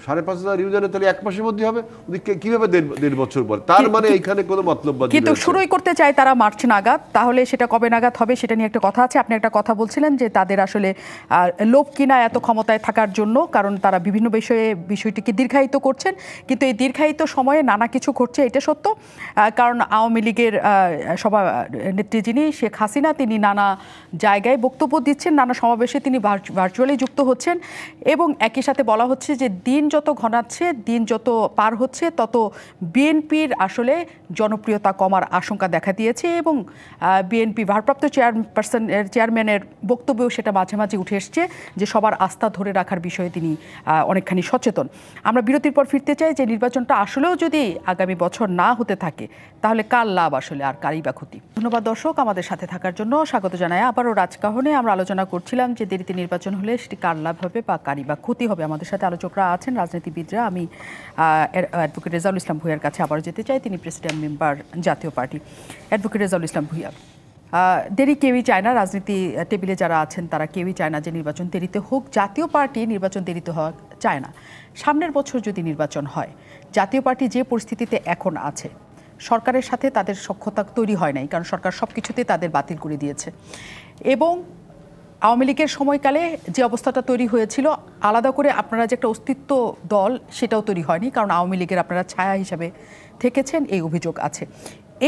D: 5,500 ইউনিয়নে তাহলে 1 মাসের মধ্যে হবে, কিভাবে 1.5 বছর পর? তার মানে এইখানে কোনো মতলব,
A: কিন্তু শুরুই করতে চায় তারা মার্চ নাগাদ, তাহলে সেটা কবে নাগাদ হবে সেটা নিয়ে একটা কথা আছে। আপনি একটা কথা বলছিলেন যে তাদের আসলে লোভ কিনা এত ক্ষমতায় থাকার জন্য, কারণ তারা বিভিন্ন বিষয়টিকে দীর্ঘায়িত করছেন, কিন্তু এই দীর্ঘায়িত সময়ে নানা কিছু ঘটছে, এটা সত্য। কারণ আওয়ামী লীগের সভানেত্রী যিনি শেখ হাসিনা, তিনি নানা জায়গায় বক্তব্য দিচ্ছেন, নানা সমাবেশে তিনি ভার্চুয়ালি যুক্ত হচ্ছেন, এবং একই সাথে বলা হচ্ছে যে দিন যত ঘনাচ্ছে, দিন যত পার হচ্ছে, তত বিএনপির আসলে জনপ্রিয়তা কমার আশঙ্কা দেখা দিয়েছে, এবং বিএনপি ভারপ্রাপ্ত চেয়ারম্যানের বক্তব্যেও সেটা মাঝে মাঝে উঠে এসছে যে সবার আস্থা ধরে রাখার বিষয়ে তিনি অনেকখানি সচেতন। আমরা বিরতির পর ফিরতে চাই যে নির্বাচনটা আসলেও যদি আগামী বছর না হতে থাকে তাহলে কার লাভ আসলে আর কারই বা ক্ষতি? ধন্যবাদ দর্শক, আমাদের সাথে থাকার জন্য স্বাগত জানাই। আবারও রাজকাহনে আমরা আলোচনা করছিলাম যে দেরিতে নির্বাচন হলে সেটি কার লাভ হবে বা কারই বা ক্ষতি হবে। আমাদের সাথে আলোচকরা আছেন রাজনীতিবিদরা। আমি অ্যাডভোকেট রেজাউল ইসলাম ভূঁইয়ার কাছে আবারও যেতে চাই, তিনি প্রেসিডেন্ট মেম্বার জাতীয় পার্টি। অ্যাডভোকেট রেজাউল ইসলাম ভূঁইয়া, দেরি কেউই চায় না, রাজনীতি টেবিলে যারা আছেন তারা কেউই চায় না যে নির্বাচন দেরিতে হোক। জাতীয় পার্টি নির্বাচন দেরিতে হওয়া চায় না। সামনের বছর যদি নির্বাচন হয়, জাতীয় পার্টি যে পরিস্থিতিতে এখন আছে, সরকারের সাথে তাদের সখ্যতা তৈরি হয় নাই, কারণ সরকার সব কিছুতে তাদের বাতিল করে দিয়েছে। এবং আওয়ামী লীগের সময়কালে যে অবস্থাটা তৈরি হয়েছিল, আলাদা করে আপনারা যে একটা অস্তিত্ব দল, সেটাও তৈরি হয়নি, কারণ আওয়ামী লীগের আপনারা ছায়া হিসাবে থেকেছেন, এই অভিযোগ আছে।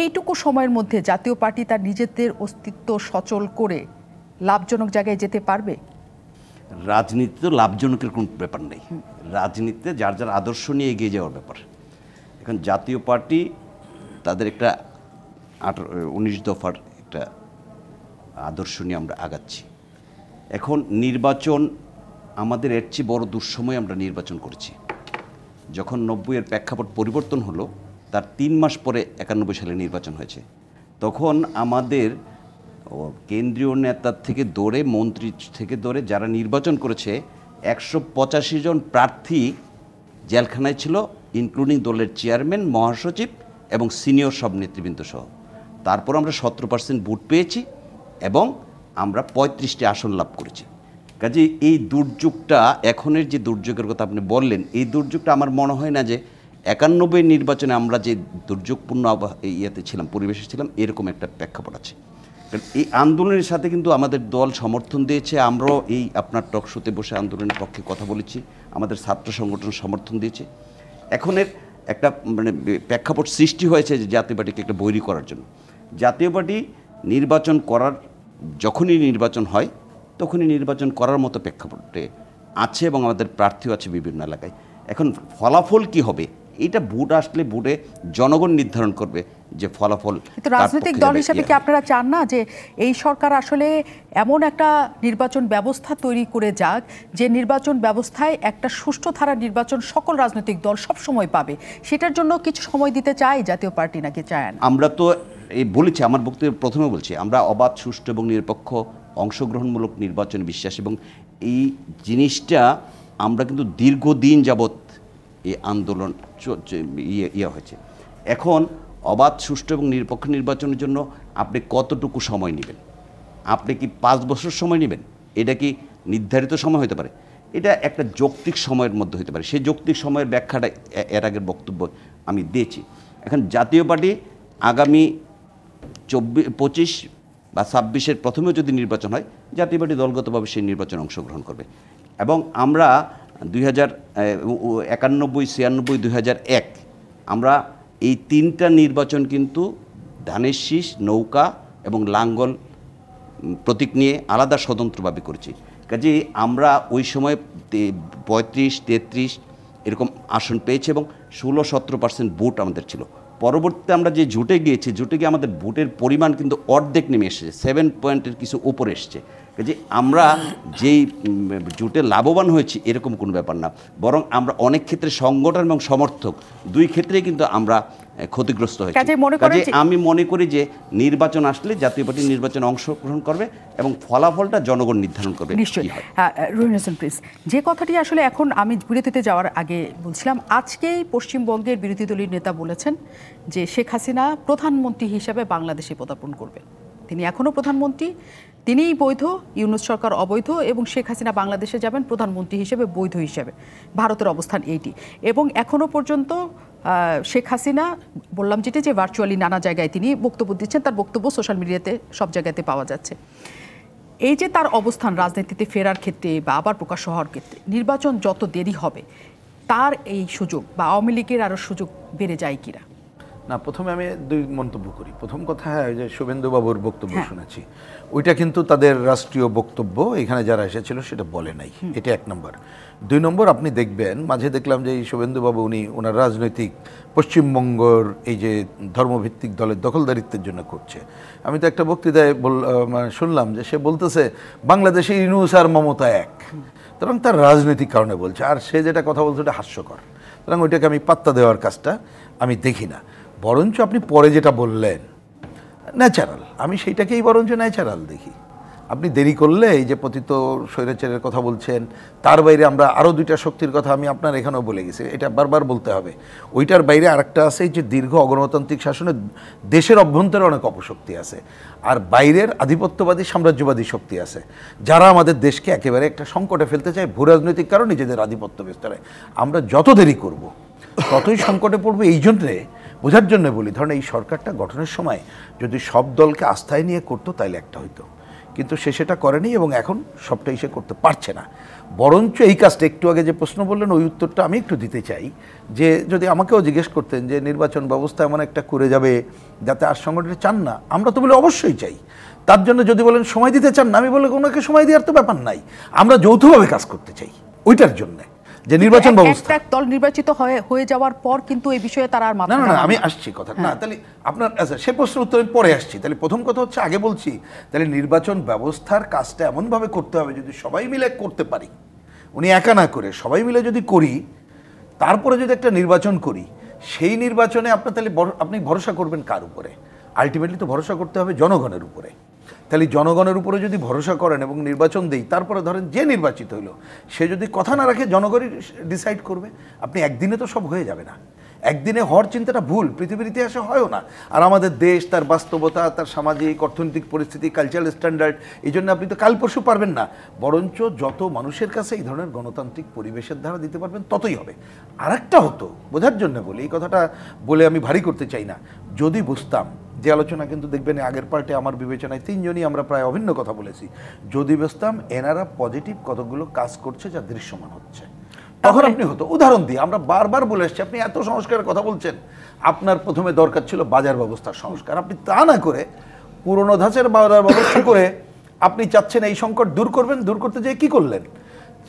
A: এইটুকু সময়ের মধ্যে জাতীয় পার্টি তার নিজেদের অস্তিত্ব সচল করে লাভজনক জায়গায় যেতে পারবে?
B: রাজনীতি তো লাভজনকের কোনো ব্যাপার নেই, রাজনীতিতে যার যার আদর্শ নিয়ে এগিয়ে যাওয়ার ব্যাপার। এখন জাতীয় পার্টি তাদের একটা 19 দফার একটা আদর্শ নিয়ে আমরা আগাচ্ছি। এখন নির্বাচন আমাদের এর চেয়ে বড় দুঃসময় আমরা নির্বাচন করেছি। যখন 90-এর প্রেক্ষাপট পরিবর্তন হলো, তার 3 মাস পরে 91 সালে নির্বাচন হয়েছে। তখন আমাদের কেন্দ্রীয় নেতার থেকে দৌড়ে, মন্ত্রী থেকে দৌড়ে যারা নির্বাচন করেছে, 185 জন প্রার্থী জেলখানায় ছিল, ইনক্লুডিং দলের চেয়ারম্যান, মহাসচিব এবং সিনিয়র সব নেতৃবৃন্দ সহ। তারপর আমরা 17% ভোট পেয়েছি এবং আমরা 35টি আসন লাভ করেছি। কাজে এই দুর্যোগটা, এখনের যে দুর্যোগের কথা আপনি বললেন, এই দুর্যোগটা আমার মনে হয় না যে 91 নির্বাচনে আমরা যে দুর্যোগপূর্ণ ইয়েতে ছিলাম, পরিবেশে ছিলাম, এরকম একটা প্রেক্ষাপট আছে। কারণ এই আন্দোলনের সাথে কিন্তু আমাদের দল সমর্থন দিয়েছে। আমরাও এই আপনার টক শোতে বসে আন্দোলনের পক্ষে কথা বলেছি, আমাদের ছাত্র সংগঠন সমর্থন দিয়েছে। এখনের একটা মানে প্রেক্ষাপট সৃষ্টি হয়েছে যে জাতীয় পার্টিকে একটা বৈরী করার জন্য। জাতীয় পার্টি নির্বাচন করার, যখনই নির্বাচন হয় তখনই নির্বাচন করার মতো প্রেক্ষাপটে আছে এবং আমাদের প্রার্থীও আছে বিভিন্ন এলাকায়। এখন ফলাফল কি হবে, এটা ভোট আসলে ভোটে জনগণ নির্ধারণ করবে যে ফলাফল।
A: কিন্তু রাজনৈতিক দল হিসেবে কি আপনারা চান না যে এই সরকার আসলে এমন একটা নির্বাচন ব্যবস্থা তৈরি করে যাক, যে নির্বাচন ব্যবস্থায় একটা সুষ্ঠু ধারার নির্বাচন সকল রাজনৈতিক দল সব সময় পাবে? সেটার জন্য কিছু সময় দিতে চায় জাতীয় পার্টি, নাকি চায় না?
B: আমরা তো এই বলেছি, আমার বক্তব্যে প্রথমে বলছি, আমরা অবাধ, সুষ্ঠু এবং নিরপেক্ষ অংশগ্রহণমূলক নির্বাচনে বিশ্বাস, এবং এই জিনিসটা আমরা কিন্তু দীর্ঘদিন যাবৎ এই আন্দোলন ইয়ে হয়েছে। এখন অবাধ, সুষ্ঠু এবং নিরপেক্ষ নির্বাচনের জন্য আপনি কতটুকু সময় নেবেন? আপনি কি 5 বছর সময় নেবেন? এটা কি নির্ধারিত সময় হতে পারে? এটা একটা যৌক্তিক সময়ের মধ্যে হতে পারে। সেই যৌক্তিক সময়ের ব্যাখ্যাটা এর আগের বক্তব্য আমি দিয়েছি। এখন জাতীয় পার্টি আগামী 25 বা 26-এর প্রথমেও যদি নির্বাচন হয়, জাতীয় পার্টি দলগতভাবে সেই নির্বাচনে অংশগ্রহণ করবে। এবং আমরা 1991, 96, 2001 আমরা এই 3টা নির্বাচন কিন্তু ধানের শীষ, নৌকা এবং লাঙ্গল প্রতীক নিয়ে আলাদা স্বতন্ত্রভাবে করেছি। কাজে আমরা ওই সময় 35, 33 এরকম আসন পেয়েছি এবং 16-17% ভোট আমাদের ছিল। পরবর্তীতে আমরা যে জোটে গিয়েছি, জোটে গিয়ে আমাদের ভোটের পরিমাণ কিন্তু অর্ধেক নেমে এসেছে, 7 পয়েন্টের কিছু উপরে এসছে। যে আমরা যেই জোটে লাভবান হয়েছি এরকম কোনো ব্যাপার না, বরং আমরা অনেক ক্ষেত্রে সংগঠন এবং সমর্থক দুই ক্ষেত্রেই কিন্তু আমরা ক্ষতিগ্রস্ত হয়েছি। কাজে আমি মনে করি যে নির্বাচন আসলে জাতীয় পার্টি নির্বাচনে অংশগ্রহণ করবে এবং ফলাফলটা জনগণ নির্ধারণ করবে।
A: নিশ্চয়ই। রহিম হোসেন প্রিন্স, যে কথাটি আসলে এখন আমি বিরতিতে যাওয়ার আগে বলছিলাম, আজকেই পশ্চিমবঙ্গের বিরোধী দলীয় নেতা বলেছেন যে শেখ হাসিনা প্রধানমন্ত্রী হিসেবে বাংলাদেশে পদার্পণ করবেন। তিনি এখনও প্রধানমন্ত্রী, তিনিই বৈধ, ইউনূস সরকার অবৈধ, এবং শেখ হাসিনা বাংলাদেশে যাবেন প্রধানমন্ত্রী হিসেবে, বৈধ হিসেবে। ভারতের অবস্থান এইটি। এবং এখনও পর্যন্ত শেখ হাসিনা, বললাম যেটি, যে ভার্চুয়ালি নানা জায়গায় তিনি বক্তব্য দিচ্ছেন, তার বক্তব্য সোশ্যাল মিডিয়াতে সব জায়গাতে পাওয়া যাচ্ছে। এই যে তার অবস্থান রাজনীতিতে ফেরার ক্ষেত্রে বা আবার প্রকাশ হওয়ার ক্ষেত্রে, নির্বাচন যত দেরি হবে তার এই সুযোগ বা আওয়ামী লীগের আরও সুযোগ বেড়ে যায় কিনা?
C: না, প্রথমে আমি 2 মন্তব্য করি। প্রথম কথা, যে শুভেন্দুবাবুর বক্তব্য শুনেছি, ওইটা কিন্তু তাদের রাষ্ট্রীয় বক্তব্য, এখানে যারা এসেছিল সেটা বলে নাই, এটা 1 নম্বর। 2 নম্বর, আপনি দেখবেন মাঝে দেখলাম যে এই শুভেন্দুবাবু উনি ওনার রাজনৈতিক পশ্চিমবঙ্গর এই যে ধর্মভিত্তিক দলের দখলদারিত্বের জন্য করছে। আমি তো একটা বক্তৃতায় শুনলাম যে সে বলতেছে বাংলাদেশে ইউনূস আর মমতা এক, সুতরাং তার রাজনৈতিক কারণে বলছে, আর সে যেটা কথা বলছে ওটা হাস্যকর। সুতরাং ওইটাকে আমি পাত্তা দেওয়ার কাজটা আমি দেখি না। বরঞ্চ আপনি পরে যেটা বললেন ন্যাচারাল, আমি সেইটাকেই বরঞ্চ ন্যাচারাল দেখি। আপনি দেরি করলে এই যে পতিত স্বৈরাচারের কথা বলছেন, তার বাইরে আমরা আরও দুইটা শক্তির কথা আমি আপনার এখানেও বলে গেছি, এটা বারবার বলতে হবে। ওইটার বাইরে আরেকটা আছে যে দীর্ঘ অগণতান্ত্রিক শাসনে দেশের অভ্যন্তরে অনেক অপশক্তি আছে, আর বাইরের আধিপত্যবাদী সাম্রাজ্যবাদী শক্তি আছে, যারা আমাদের দেশকে একেবারে একটা সংকটে ফেলতে চায় ভূ রাজনৈতিক কারণে নিজেদের আধিপত্য বিস্তারে। আমরা যত দেরি করব ততই সংকটে পড়বো। এই জন্যে বোঝার জন্য বলি, ধরেন এই সরকারটা গঠনের সময় যদি সব দলকে আস্থায় নিয়ে করতো তাইলে একটা হইতো, কিন্তু সে সেটা করেনি এবং এখন সবটাই সে করতে পারছে না। বরঞ্চ এই কাজটা একটু আগে যে প্রশ্ন বললেন ওই উত্তরটা আমি একটু দিতে চাই, যে যদি আমাকেও জিজ্ঞেস করতেন যে নির্বাচন ব্যবস্থা এমন একটা করে যাবে যাতে আর সংগঠনটা চান না, আমরা তো বলে অবশ্যই চাই। তার জন্য যদি বলেন সময় দিতে চান না, আমি বলে ওনাকে সময় দেওয়ার তো ব্যাপার নাই, আমরা যৌথভাবে কাজ করতে চাই ওইটার জন্য যে নির্বাচন ব্যবস্থা।
A: এক দল নির্বাচিত হয়ে যাওয়ার পর কিন্তু এই বিষয়ে তারা আর মাথা
C: না, আমি আসছি কথা না, তাহলে আপনার আচ্ছা সে প্রশ্নের উত্তর আমি পরে আসছি। তাহলে প্রথম কথা হচ্ছে, আগে বলছি তাহলে নির্বাচন ব্যবস্থার কাজটা এমনভাবে করতে হবে যদি সবাই মিলে করতে পারি, উনি একা না করে সবাই মিলে যদি করি, তারপরে যদি একটা নির্বাচন করি, সেই নির্বাচনে আপনার তাহলে আপনি ভরসা করবেন কার উপরে? আলটিমেটলি তো ভরসা করতে হবে জনগণের উপরে। তাহলে জনগণের উপরে যদি ভরসা করেন এবং নির্বাচন দেই, তারপরে ধরেন যে নির্বাচিত হইল সে যদি কথা না রাখে জনগণই ডিসাইড করবে। আপনি একদিনে তো সব হয়ে যাবে না, একদিনে হওয়ার চিন্তাটা ভুল, পৃথিবীর ইতিহাসে হয়ও না। আর আমাদের দেশ, তার বাস্তবতা, তার সামাজিক অর্থনৈতিক পরিস্থিতি, কালচারাল স্ট্যান্ডার্ড, এই জন্য আপনি তো কাল পরশু পারবেন না। বরঞ্চ যত মানুষের কাছে এই ধরনের গণতান্ত্রিক পরিবেশের ধারা দিতে পারবেন ততই হবে। আর একটা হতো, বোঝার জন্য বলি, এই কথাটা বলে আমি ভারী করতে চাই না, যদি বুঝতাম যে আলোচনা কিন্তু দেখবেন আগের পার্টে আমার বিবেচনায় তিনজনই আমরা প্রায় অভিন্ন কথা বলেছি, যদি বুঝতাম এনারা পজিটিভ কতগুলো কাজ করছে যা দৃশ্যমান হচ্ছে, তখন আপনি হতো। উদাহরণ দিয়ে আমরা বারবার বলে এসছি, আপনি এত সংস্কারের কথা বলছেন, আপনার প্রথমে দরকার ছিল বাজার ব্যবস্থার সংস্কার, আপনি তা না করে পুরনো ধাঁচের বাজার ব্যবস্থা করে আপনি চাচ্ছেন এই সংকট দূর করবেন। দূর করতে যেয়ে কী করলেন?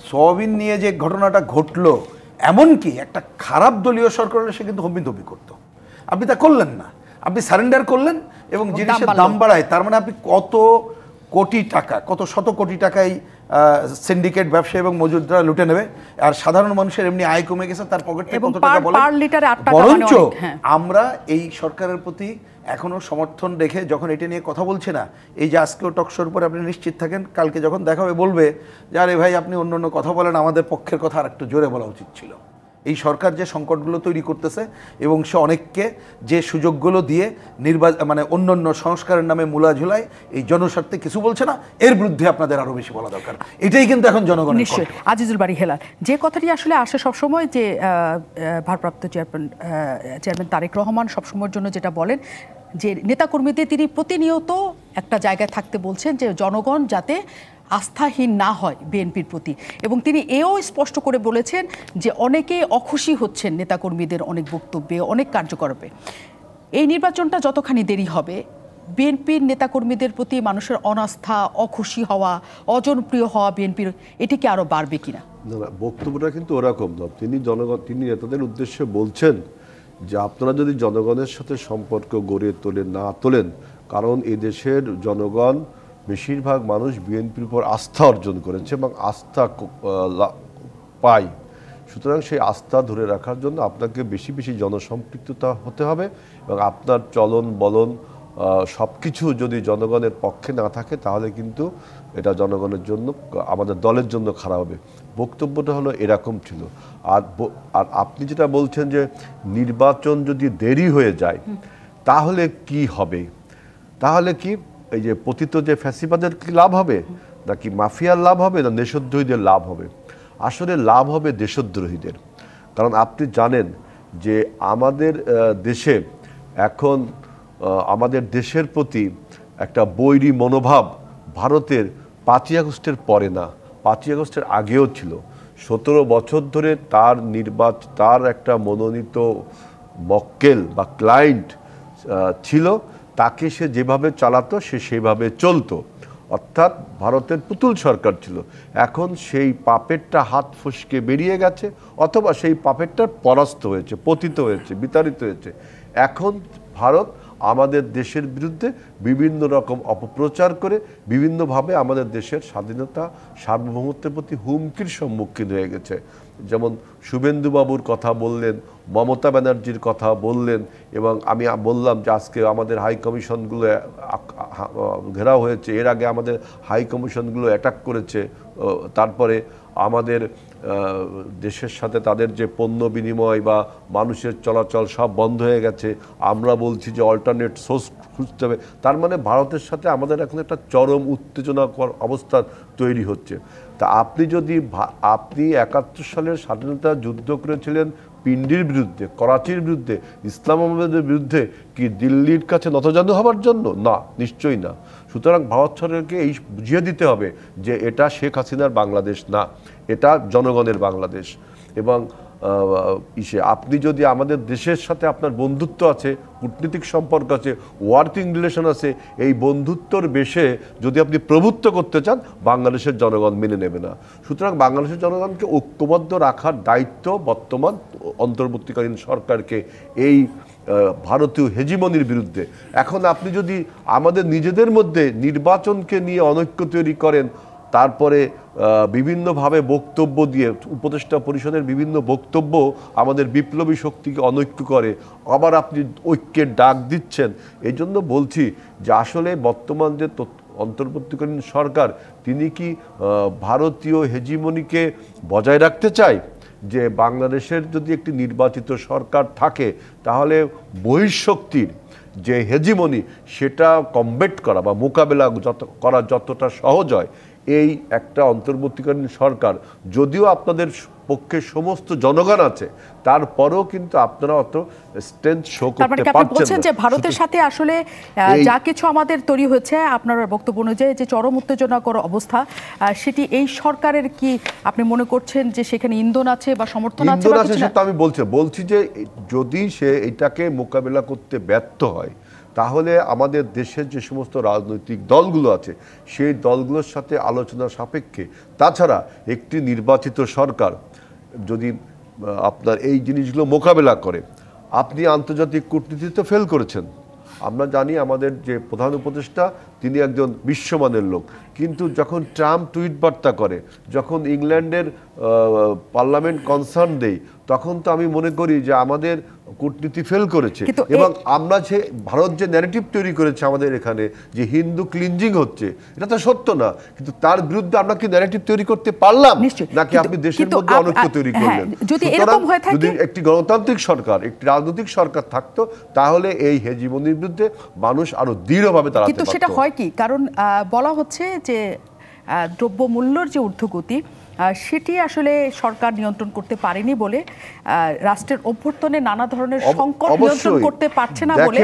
C: সয়াবিন নিয়ে যে ঘটনাটা ঘটলো, এমনকি একটা খারাপ দলীয় সরকার হলে সে কিন্তু হম্বিতম্বি করতো, আপনি তা করলেন না, আপনি সারেন্ডার করলেন এবং জিনিসের দাম বাড়ায়। তার মানে আপনি কত কোটি টাকা, কত শত কোটি টাকাই সিন্ডিকেট ব্যবসা এবং মজুদরা লুটে নেবে, আর সাধারণ মানুষের এমনি আয় কমে গেছে, তার পকেটে কত টাকা বলে। বরঞ্চ আমরা এই সরকারের প্রতি এখনো সমর্থন রেখে যখন এটা নিয়ে কথা বলছে না, এই যে আজকেও টকশোর পরে আপনি নিশ্চিত থাকেন কালকে যখন দেখা হবে বলবে যে আরে ভাই আপনি অন্য অন্য কথা বলেন, আমাদের পক্ষের কথা আর একটু জোরে বলা উচিত ছিল। এই সরকার যে সংকটগুলো তৈরি করতেছে এবং সে অনেককে যে সুযোগগুলো দিয়ে মানে অন্য অন্য সংস্কারের নামে মূলা ঝুলায়, এই জনস্বার্থে কিছু বলছে না, এর বিরুদ্ধে আপনাদের আরো বেশি বলা দরকার। এটাই কিন্তু এখন জনগণের
A: নিশ্চয়। আজিজুল বারী হেলাল, যে কথাটি আসলে আসে সবসময়, যে ভারপ্রাপ্ত চেয়ারম্যান তারেক রহমান সবসময়ের জন্য যেটা বলেন যে নেতাকর্মীদের তিনি প্রতিনিয়ত একটা জায়গায় থাকতে বলছেন যে জনগণ যাতে আস্থাহীন না হয় বিএনপির প্রতি, এবং তিনি এও স্পষ্ট করে বলেছেন যে অনেকে অখুশি হচ্ছেন নেতাকর্মীদের অনেক বক্তব্যে, অনেক কার্যকলাপে। এই নির্বাচনটা যতখানি দেরি হবে, বিএনপির নেতাকর্মীদের প্রতি মানুষের অনাস্থা, অখুশি হওয়া, অজনপ্রিয় হওয়া বিএনপির, এটি কি আরও বাড়বে কিনা?
D: না, বক্তব্যটা কিন্তু ওরকম না। তিনি নেতাদের উদ্দেশ্যে বলছেন যে আপনারা যদি জনগণের সাথে সম্পর্ক গড়ে তোলেন, কারণ এই দেশের জনগণ বেশিরভাগ মানুষ বিএনপির উপর আস্থা অর্জন করেছে এবং আস্থা পায়, সুতরাং সেই আস্থা ধরে রাখার জন্য আপনাকে বেশি বেশি জনসম্পৃক্ততা হতে হবে এবং আপনার চলন বলন সব কিছু যদি জনগণের পক্ষে না থাকে তাহলে কিন্তু এটা জনগণের জন্য, আমাদের দলের জন্য খারাপ হবে। বক্তব্যটা হলো এরকম ছিল। আর আপনি যেটা বলছেন যে নির্বাচন যদি দেরি হয়ে যায় তাহলে কি হবে, তাহলে কি এই যে পতিত যে ফ্যাসিবাদের কি লাভ হবে, নাকি মাফিয়ার লাভ হবে, না দেশদ্রোহীদের লাভ হবে? আসলে লাভ হবে দেশদ্রোহীদের। কারণ আপনি জানেন যে আমাদের দেশে এখন আমাদের দেশের প্রতি একটা বৈরী মনোভাব ভারতের 5ই আগস্টের পরে না, 5ই আগস্টের আগেও ছিল। 17 বছর ধরে তার একটা মনোনীত মক্কেল বা ক্লায়েন্ট ছিল, তাকে সে যেভাবে চালাতো সে সেভাবে চলতো, অর্থাৎ ভারতের পুতুল সরকার ছিল। এখন সেই পাপেটটা হাত ফসকে বেরিয়ে গেছে, অথবা সেই পাপেটটা পরাস্ত হয়েছে, পতিত হয়েছে, বিতাড়িত হয়েছে। এখন ভারত আমাদের দেশের বিরুদ্ধে বিভিন্ন রকম অপপ্রচার করে বিভিন্নভাবে আমাদের দেশের স্বাধীনতা সার্বভৌমত্বের প্রতি হুমকির সম্মুখীন হয়ে গেছে। যেমন শুভেন্দুবাবুর কথা বললেন, মমতা ব্যানার্জির কথা বললেন, এবং আমি বললাম যে আজকে আমাদের হাই কমিশনগুলো ঘেরাও হয়েছে, এর আগে আমাদের হাই কমিশনগুলো অ্যাটাক করেছে, তারপরে আমাদের দেশের সাথে তাদের যে পণ্য বিনিময় বা মানুষের চলাচল সব বন্ধ হয়ে গেছে। আমরা বলছি যে অল্টারনেট সোর্স খুঁজতে হবে। তার মানে ভারতের সাথে আমাদের এখন একটা চরম উত্তেজনাকর অবস্থা তৈরি হচ্ছে। তা আপনি যদি আপনি ৭১ সালের স্বাধীনতা যুদ্ধ করেছিলেন পিন্ডির বিরুদ্ধে, করাচির বিরুদ্ধে, ইসলামাবাদের বিরুদ্ধে, কি দিল্লির কাছে নতজানু হবার জন্য? না, নিশ্চয়ই না। সুতরাং ভারত সরকারকে এই বুঝিয়ে দিতে হবে যে এটা শেখ হাসিনার বাংলাদেশ না, এটা জনগণের বাংলাদেশ। এবং আপনি যদি আমাদের দেশের সাথে আপনার বন্ধুত্ব আছে, কূটনীতিক সম্পর্ক আছে, ওয়ার্কিং রিলেশন আছে, এই বন্ধুত্বর বেশে যদি আপনি প্রভুত্ব করতে চান, বাংলাদেশের জনগণ মেনে নেবে না। সুতরাং বাংলাদেশের জনগণকে ঐক্যবদ্ধ রাখার দায়িত্ব বর্তমান অন্তর্বর্তীকালীন সরকারকে এই ভারতীয় হেজিমনির বিরুদ্ধে। এখন আপনি যদি আমাদের নিজেদের মধ্যে নির্বাচনকে নিয়ে অনৈক্য তৈরি করেন, তারপরে বিভিন্নভাবে বক্তব্য দিয়ে উপদেষ্টা পরিষদের বিভিন্ন বক্তব্য আমাদের বিপ্লবী শক্তিকে অনৈক্য করে, আবার আপনি ঐক্যের ডাক দিচ্ছেন। এই জন্য বলছি যে আসলে বর্তমান যে অন্তর্বর্তীকালীন সরকার, তিনি কি ভারতীয় হেজিমনিকে বজায় রাখতে চায়? যে বাংলাদেশের যদি একটি নির্বাচিত সরকার থাকে, তাহলে বহিঃশক্তির যে হেজিমনি সেটা কমব্যাট করা বা মোকাবেলা করা যতটা সহজ হয়, এই একটা অন্তর্বর্তীকালীন সরকার, যদিও আপনাদের পক্ষে সমস্ত জনগণ আছে, তারপরেও কিন্তু আপনারা অত স্ট্রেংথ শো করতে পারছেন না।
A: যে ভারতের সাথে আসলে যা কিছু আমাদের তৈরি হয়েছে, আপনার বক্তব্য অনুযায়ী যে চরম উত্তেজনাকর অবস্থা, সেটি এই সরকারের কি আপনি মনে করছেন যে সেখানে ইন্ধন আছে বা সমর্থন আছে?
D: সেটা আমি বলছি যে যদি সে এটাকে মোকাবেলা করতে ব্যর্থ হয়, তাহলে আমাদের দেশের যে সমস্ত রাজনৈতিক দলগুলো আছে, সেই দলগুলোর সাথে আলোচনা সাপেক্ষে, তাছাড়া একটি নির্বাচিত সরকার যদি আপনার এই জিনিসগুলো মোকাবেলা করে, আপনি আন্তর্জাতিক কূটনীতিতে ফেল করেছেন। আমরা জানি আমাদের যে প্রধান উপদেষ্টা, তিনি একজন বিশ্বমানের লোক, কিন্তু যখন ট্রাম্প টুইট বার্তা করে, যখন ইংল্যান্ডের পার্লামেন্ট কনসার্ন দেয়, তখন তো আমি মনে করি যে আমাদের কূটনীতি ফেল করেছে। এবং আমরা যে ভারত যে ন্যারেটিভ তৈরি করেছে আমাদের এখানে, যে হিন্দু ক্লিনজিং হচ্ছে, এটা তো সত্য না, কিন্তু তার বিরুদ্ধে আমরা কি ন্যারেটিভ তৈরি করতে পারলাম? নাকি আপনি দেশের মধ্যে অনৈক্য তৈরি করলেন? যদি একটি গণতান্ত্রিক সরকার, একটি রাজনৈতিক সরকার থাকতো, তাহলে এই হেজিমনির বিরুদ্ধে মানুষ আরো দৃঢ়ভাবে দাঁড়াতে পারত।
A: কিন্তু সেটা হয় কি, কারণ বলা হচ্ছে যে দ্রব্যমূল্যর যে ঊর্ধ্বগতি, সেটি আসলে সরকার নিয়ন্ত্রণ করতে পারেনি বলে, রাষ্ট্রের অভ্যন্তরে নানা ধরনের সংকট নিয়ন্ত্রণ করতে পারছে না বলে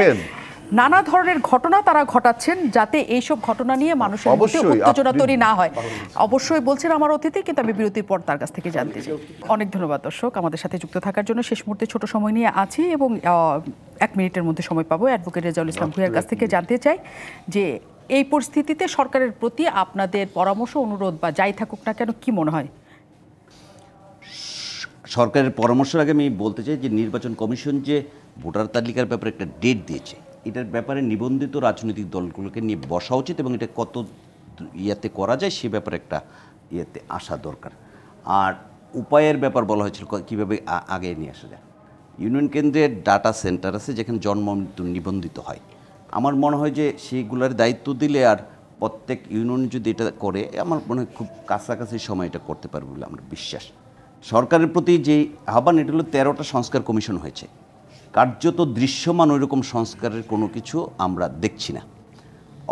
A: নানা ধরনের ঘটনা তারা ঘটাচ্ছেন, যাতে এইসব ঘটনা নিয়ে মানুষের মধ্যে উত্তেজনা তৈরি না হয়। অবশ্যই বলছেন আমার অতিথি, কিন্তু আমি বিরতির পর তার কাছ থেকে জানতে চাই। অনেক ধন্যবাদ দর্শক আমাদের সাথে যুক্ত থাকার জন্য। শেষ মুহূর্তে ছোট সময় নিয়ে আছি এবং 1 মিনিটের মধ্যে সময় পাবো। অ্যাডভোকেট রেজাউল ইসলাম ভূঁইয়ার কাছ থেকে জানতে চাই যে এই পরিস্থিতিতে সরকারের প্রতি আপনাদের পরামর্শ, অনুরোধ বা যাই থাকুক না কেন, কি মনে হয়?
B: সরকারের পরামর্শের আগে আমি বলতে চাই যে নির্বাচন কমিশন যে ভোটার তালিকার ব্যাপারে একটা ডেট দিয়েছে, এটার ব্যাপারে নিবন্ধিত রাজনৈতিক দলগুলোকে নিয়ে বসা উচিত এবং এটা কত ইয়াতে করা যায় সে ব্যাপারে একটা ইয়েতে আসা দরকার। আর উপায়ের ব্যাপার বলা হয়েছিল কীভাবে আগে নিয়ে আসা যায়। ইউনিয়ন কেন্দ্রের ডাটা সেন্টার আছে যেখানে জন্ম মৃত্যু নিবন্ধিত হয়। আমার মনে হয় যে সেইগুলোর দায়িত্ব দিলে আর প্রত্যেক ইউনিয়ন যদি এটা করে, আমার মনে হয় খুব কাছাকাছি সময় এটা করতে পারবে বলে আমার বিশ্বাস। সরকারের প্রতি যে আহ্বান, এটা হলো 13টা সংস্কার কমিশন হয়েছে, কার্যত দৃশ্যমান ওই রকম সংস্কারের কোনো কিছু আমরা দেখছি না।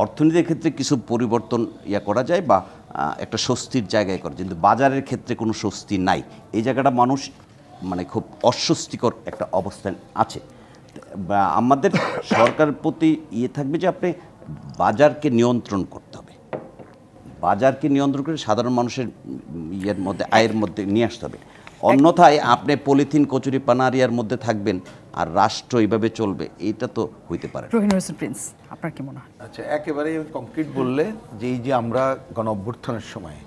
B: অর্থনীতির ক্ষেত্রে কিছু পরিবর্তন করা যায় বা একটা স্বস্তির জায়গায় করা, কিন্তু বাজারের ক্ষেত্রে কোনো স্বস্তি নাই। এই জায়গাটা মানুষ মানে খুব অস্বস্তিকর একটা অবস্থান আছে। বা আমাদের সরকারের প্রতি থাকবে যে আপনি বাজারকে নিয়ন্ত্রণ করতে হবে, বাজারকে নিয়ন্ত্রণ করে সাধারণ মানুষের মধ্যে, আয়ের মধ্যে নিয়ে আসতে হবে। অন্যথায় আপনি পলিথিন কচুরি পানারিয়ার মধ্যে থাকবেন আর রাষ্ট্র এইভাবে চলবে, এটা তো হইতে পারে।
A: প্রিন্স, আপনার কি মনে হয়?
C: আচ্ছা, একেবারে কংক্রিট বললে যে এই যে আমরা গণ অভ্যুত্থানের সময়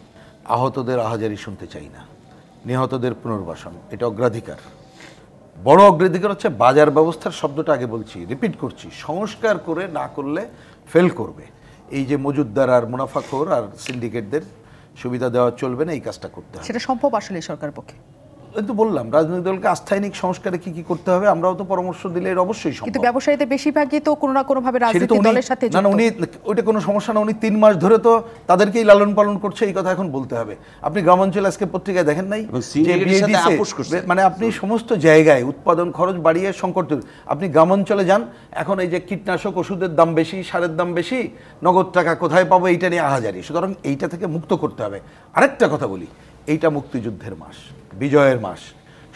C: আহতদের আহাজারি শুনতে চাই না, নিহতদের পুনর্বাসন, এটা অগ্রাধিকার। বড় অগ্রাধিকার হচ্ছে বাজার ব্যবস্থার শব্দটা আগে বলছি, রিপিট করছি, সংস্কার করে না করলে ফেল করবে। এই যে মজুদদার আর মুনাফাখোর আর সিন্ডিকেটদের সুবিধা দেওয়া চলবে না, এই কাজটা করতে হবে।
A: সেটা সম্ভব আসলে সরকারের পক্ষে?
C: কিন্তু বললাম রাজনৈতিক দলকে আস্থায়নিক সংস্কারে কি কি করতে হবে আমরাও তো পরামর্শ দিলে এর অবশ্যই সম্ভব।
A: কিন্তু ব্যবসায়ীদের বেশিরভাগই তো কোনো না কোনো ভাবে রাজনৈতিক দলের সাথে
C: না, উনি ওইটা কোনো সমস্যা না, উনি 3 মাস ধরে তো তাদেরকেই লালন পালন করছে, এই কথা এখন বলতে হবে। আপনি গ্রামাঞ্চলে আজকে পত্রিকায় দেখেন নাই মানে আপনি সমস্ত জায়গায় উৎপাদন খরচ বাড়িয়ে সংকট তৈরি। আপনি গ্রামাঞ্চলে যান, এখন এই যে কীটনাশক ওষুধের দাম বেশি, সারের দাম বেশি, নগদ টাকা কোথায় পাবো এইটা নিয়ে আহাজারি। সুতরাং এইটা থেকে মুক্ত করতে হবে। আরেকটা কথা বলি, এইটা মুক্তিযুদ্ধের মাস, বিজয়ের মাস।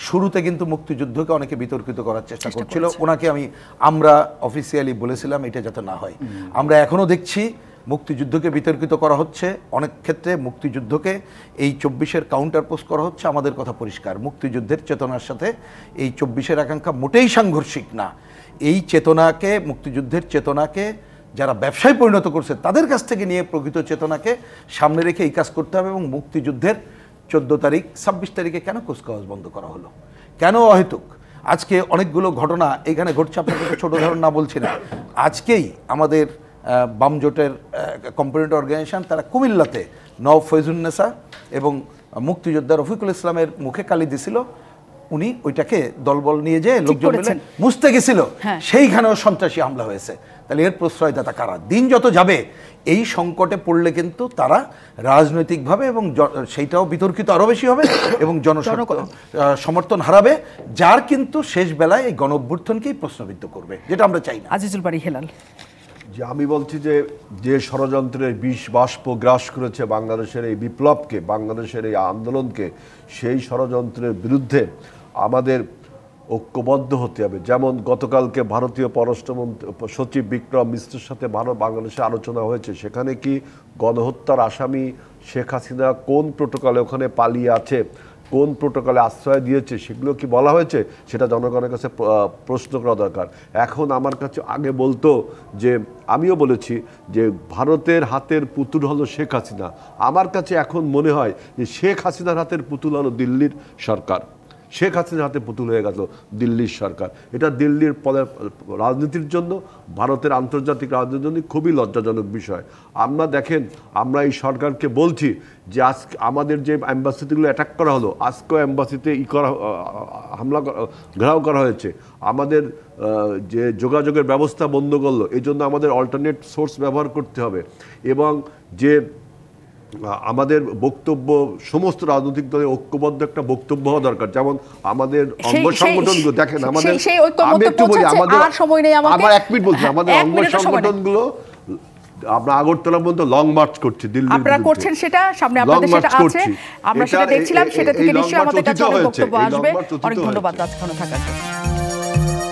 C: শুরুতে কিন্তু মুক্তিযুদ্ধকে অনেকে বিতর্কিত করার চেষ্টা করছিল, ওনাকে আমরা অফিসিয়ালি বলেছিলাম এটা যাতে না হয়। আমরা এখনো দেখছি মুক্তিযুদ্ধকে বিতর্কিত করা হচ্ছে, অনেক ক্ষেত্রে মুক্তিযুদ্ধকে এই 24-এর কাউন্টার পোস্ট করা হচ্ছে। আমাদের কথা পরিষ্কার, মুক্তিযুদ্ধের চেতনার সাথে এই 24-এর আকাঙ্ক্ষা মোটেই সাংঘর্ষিক না। এই চেতনাকে, মুক্তিযুদ্ধের চেতনাকে যারা ব্যবসায় পরিণত করছে তাদের কাছ থেকে নিয়ে প্রকৃত চেতনাকে সামনে রেখে এই কাজ করতে হবে। এবং মুক্তিযুদ্ধের 14 তারিখ 26 তারিখে কেন কুচকাওয়াজ বন্ধ করা হলো, কেন অহেতুক? আজকে অনেকগুলো ঘটনা এখানে ঘটছে, আপনাকে ছোট ধরন না বলছি না। আজকেই আমাদের বাম জোটের কম্পোনেন্ট অর্গানাইজেশন তারা কুমিল্লাতে নওয়াব ফয়জুন্নেসা এবং মুক্তিযোদ্ধা রফিকুল ইসলামের মুখে কালি দিছিল, উনি ওইটাকে দলবল নিয়ে যেয়ে লোকজন মিলে মুছতে গেছিল, সেইখানেও সন্ত্রাসী হামলা হয়েছে। তাহলে এর প্রশ্রয়দাতা কারা? দিন যত যাবে এই সংকটে পড়লে কিন্তু তারা রাজনৈতিকভাবে এবং সেইটাও বিতর্কিত আরও বেশি হবে এবং সমর্থন হারাবে, যার কিন্তু শেষ বেলায় এই গণ অভ্যুত্থানকেই প্রশ্নবিদ্ধ করবে, যেটা আমরা চাই না।
A: আজিজুল বারী হেলাল,
D: যে আমি বলছি যে ষড়যন্ত্রের বিষ বাষ্প গ্রাস করেছে বাংলাদেশের এই বিপ্লবকে, বাংলাদেশের এই আন্দোলনকে, সেই ষড়যন্ত্রের বিরুদ্ধে আমাদের ঐক্যবদ্ধ হতে হবে। যেমন গতকালকে ভারতীয় পররাষ্ট্রমন্ত্রী সচিব বিক্রম মিশ্রের সাথে বাংলাদেশে আলোচনা হয়েছে, সেখানে কি গণহত্যার আসামি শেখ হাসিনা কোন প্রোটোকলে ওখানে পালিয়ে আছে, কোন প্রোটোকলে আশ্রয় দিয়েছে, সেগুলো কি বলা হয়েছে, সেটা জনগণের কাছে প্রশ্ন করা দরকার। এখন আমার কাছে আগে বলতো যে, আমিও বলেছি যে ভারতের হাতের পুতুল হলো শেখ হাসিনা। আমার কাছে এখন মনে হয় যে শেখ হাসিনার হাতের পুতুল হলো দিল্লির সরকার, শেখ হাসিনার হাতে পুতুল হয়ে গেল দিল্লির সরকার। এটা দিল্লির রাজনীতির জন্য, ভারতের আন্তর্জাতিক রাজনীতির জন্য খুবই লজ্জাজনক বিষয়। আমরা দেখেন, আমরা এই সরকারকে বলছি যে আজকে আমাদের যে অ্যাম্বাসিগুলো অ্যাটাক করা হলো, আজকেও অ্যাম্বাসিতে হামলা ঘেরাও করা হয়েছে, আমাদের যে যোগাযোগের ব্যবস্থা বন্ধ করলো, এই জন্য আমাদের অল্টারনেট সোর্স ব্যবহার করতে হবে। এবং যে আমাদের বক্তব্য সমস্ত রাজনৈতিক দলের ঐক্যবদ্ধ একটা বক্তব্য হওয়া দরকার। যেমন আমাদের অঙ্গ সংগঠনগুলো দেখেন, আমাদের আমি একটু বলি, আমার 1 মিনিট বলছি, আমাদের অঙ্গ সংগঠনগুলো আমরা আগরতলা পর্যন্ত লং মার্চ করছি, দিল্লি
A: আপনারা করছেন, সেটা সামনে আপনাদের সেটা আছে, আমরা সেটা দেখছিলাম, সেটা থেকে নিশ্চয়ই আমাদের কাছে অনেক বক্তব্য আসবে। অনেক ধন্যবাদ আজকে থাকার জন্য।